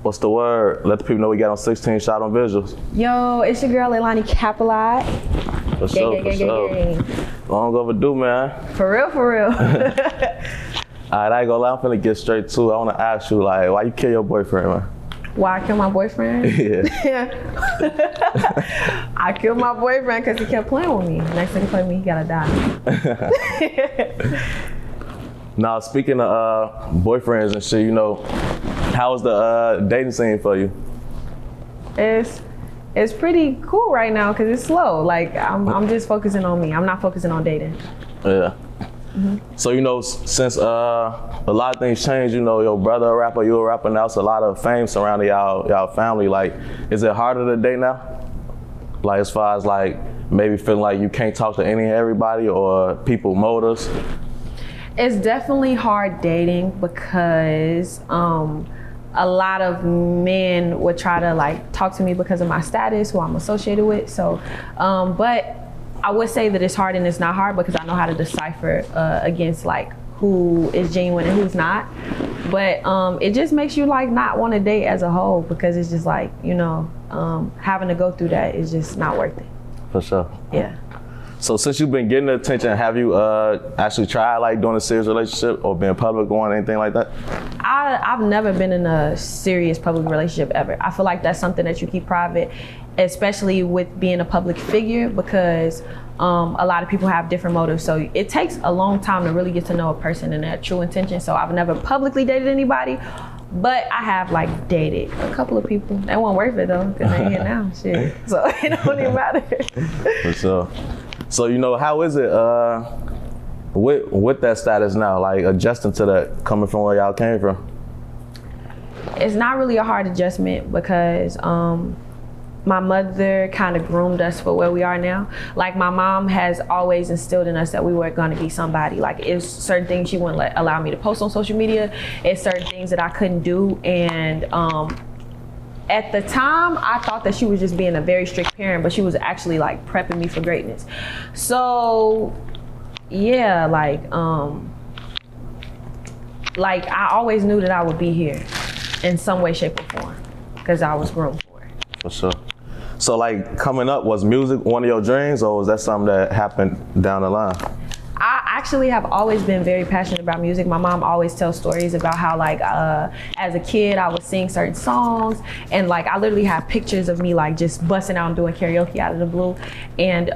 What's the word? Let the people know we got on 16 shot on Visualz. Yo, it's your girl Leilani Capalot. For sure, for sure. Long overdue, man. For real, for real. All right, I ain't gonna lie, I'm finna get straight to it. I wanna ask you, like, why you kill your boyfriend, man? Why I killed my boyfriend? Yeah. I killed my boyfriend because he kept playing with me. Next thing he played with me, he gotta die. Now, speaking of boyfriends and shit, you know, how's the dating scene for you? It's pretty cool right now because it's slow. Like I'm just focusing on me. I'm not focusing on dating. Yeah. Mm-hmm. So, you know, since a lot of things changed, you know, your brother a rapper, you a rapper now, so a lot of fame surrounding y'all family. Like, is it harder to date now? Like, as far as like maybe feeling like you can't talk to everybody or people motives? It's definitely hard dating because a lot of men would try to like talk to me because of my status, who I'm associated with. So, but I would say that it's hard and it's not hard because I know how to decipher against like who is genuine and who's not. But it just makes you like not want to date as a whole because it's just like, you know, having to go through that is just not worth it. For sure. Yeah. So since you've been getting the attention, have you actually tried like doing a serious relationship or been public or anything like that? I've never been in a serious public relationship ever. I feel like that's something that you keep private, especially with being a public figure because a lot of people have different motives. So it takes a long time to really get to know a person and their true intention. So I've never publicly dated anybody, but I have like dated a couple of people. That wasn't worth it though, because they're here now, shit. So it don't even matter. For sure. So, you know, how is it with that status now, like adjusting to that coming from where y'all came from? It's not really a hard adjustment because my mother kind of groomed us for where we are now. Like my mom has always instilled in us that we were gonna be somebody. Like it's certain things she wouldn't allow me to post on social media. It's certain things that I couldn't do. And at the time, I thought that she was just being a very strict parent, but she was actually like prepping me for greatness. So yeah, like I always knew that I would be here in some way, shape, or form because I was groomed for it. For sure. So like coming up, was music one of your dreams or was that something that happened down the line? I actually have always been very passionate about music. My mom always tells stories about how like as a kid I would sing certain songs and like I literally have pictures of me like just busting out and doing karaoke out of the blue. And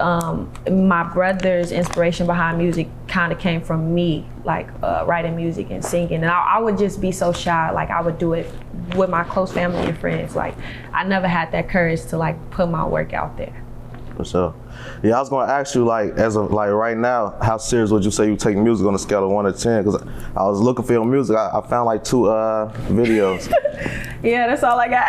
my brother's inspiration behind music kind of came from me like writing music and singing. And I would just be so shy, like I would do it with my close family and friends. Like I never had that courage to like put my work out there. For sure. Yeah, I was gonna ask you like, as of like right now, how serious would you say you take music on a scale of 1 to 10? Because I was looking for your music, I found like 2 videos. Yeah, that's all I got.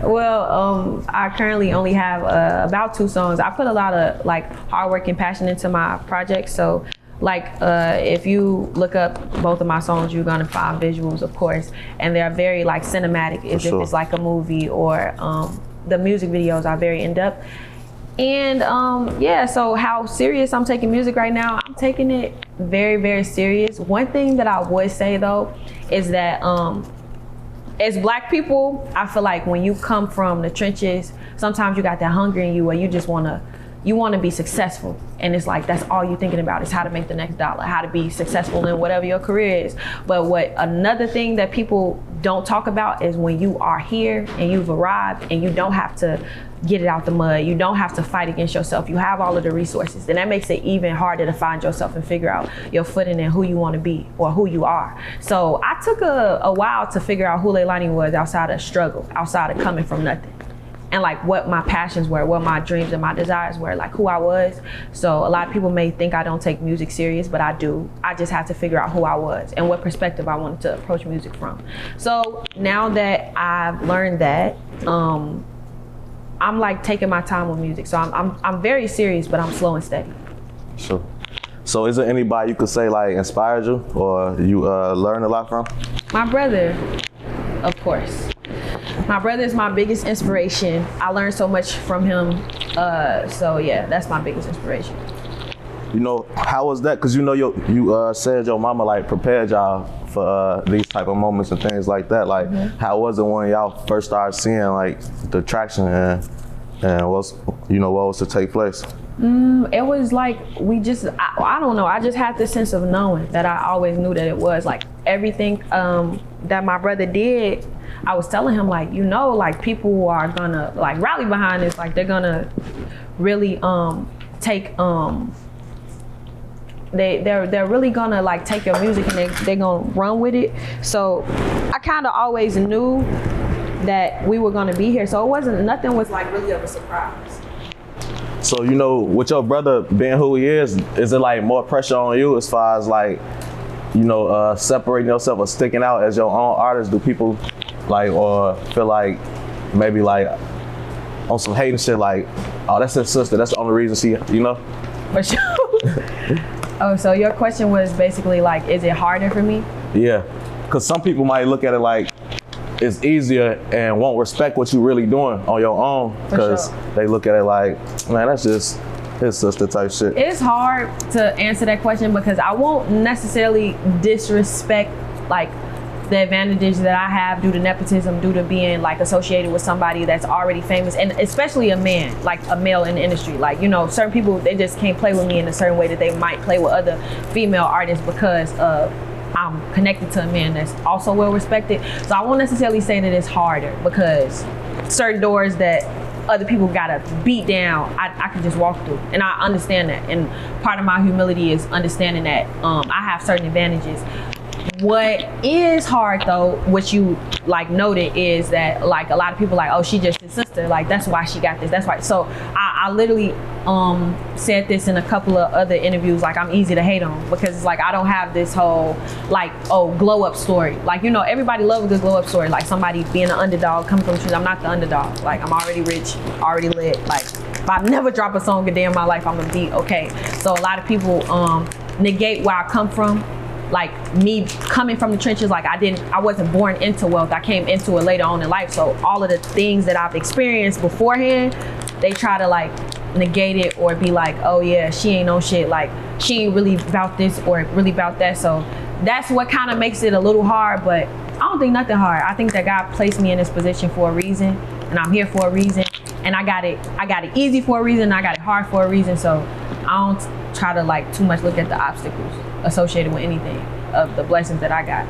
Well, I currently only have about 2 songs. I put a lot of like hard work and passion into my projects. So like if you look up both of my songs, you're gonna find visuals, of course, and they're very like cinematic, as if it's like a movie, or the music videos are very in-depth. And yeah, so how serious I'm taking music right now, I'm taking it very, very serious. One thing that I would say though is that as Black people, I feel like when you come from the trenches, sometimes you got that hunger in you where you just wanna be successful. And it's like, that's all you're thinking about is how to make the next dollar, how to be successful in whatever your career is. But another thing that people don't talk about is when you are here and you've arrived and you don't have to get it out the mud, you don't have to fight against yourself, you have all of the resources, then that makes it even harder to find yourself and figure out your footing and who you want to be or who you are. So I took a while to figure out who Leilani was outside of struggle, outside of coming from nothing. And like what my passions were, what my dreams and my desires were, like who I was. So a lot of people may think I don't take music serious, but I do. I just had to figure out who I was and what perspective I wanted to approach music from. So now that I've learned that, I'm like taking my time with music. So I'm very serious, but I'm slow and steady. Sure. So is there anybody you could say like inspired you or you learned a lot from? My brother, of course. My brother is my biggest inspiration. I learned so much from him. So yeah, that's my biggest inspiration. You know, how was that? Cause you know, you said your mama like prepared y'all for these type of moments and things like that. Like, how was it when y'all first started seeing like the traction and what's, you know, what was to take place? It was like I don't know. I just had this sense of knowing that I always knew that it was like everything that my brother did. I was telling him like, you know, like people are gonna like rally behind this. Like they're gonna really take they're really gonna like take your music and they're gonna run with it. So I kind of always knew that we were gonna be here. So nothing was like really of a surprise. So, you know, with your brother being who he is it like more pressure on you as far as like, you know, separating yourself or sticking out as your own artist? Do people like, or feel like maybe like on some hating shit like, oh, that's his sister, that's the only reason she, you know? For sure. Oh, so your question was basically like, is it harder for me? Yeah, because some people might look at it like it's easier and won't respect what you really doing on your own because they look at it like, man, that's just his sister type shit. It's hard to answer that question because I won't necessarily disrespect like the advantages that I have due to nepotism, due to being like associated with somebody that's already famous, and especially a man, like a male in the industry. Like, you know, certain people, they just can't play with me in a certain way that they might play with other female artists because I'm connected to a man that's also well respected. So I won't necessarily say that it's harder because certain doors that other people gotta beat down, I can just walk through, and I understand that. And part of my humility is understanding that I have certain advantages. What is hard though, which you like noted, is that like a lot of people like, oh, she just his sister, like that's why she got this, that's why. So I literally said this in a couple of other interviews, like I'm easy to hate on because it's like I don't have this whole like, oh, glow up story. Like, you know, everybody loves a good glow up story, like somebody being an underdog, coming from the streets. I'm not the underdog. Like I'm already rich, already lit. Like if I never drop a song a day in my life, I'm gonna be okay. So a lot of people negate where I come from. Like me coming from the trenches, like I wasn't born into wealth. I came into it later on in life. So all of the things that I've experienced beforehand, they try to like negate it or be like, oh yeah, she ain't no shit. Like she ain't really about this or really about that. So that's what kind of makes it a little hard, but I don't think nothing hard. I think that God placed me in this position for a reason, and I'm here for a reason. And I got it easy for a reason. I got it hard for a reason. So I don't try to like too much look at the obstacles associated with anything of the blessings that I got.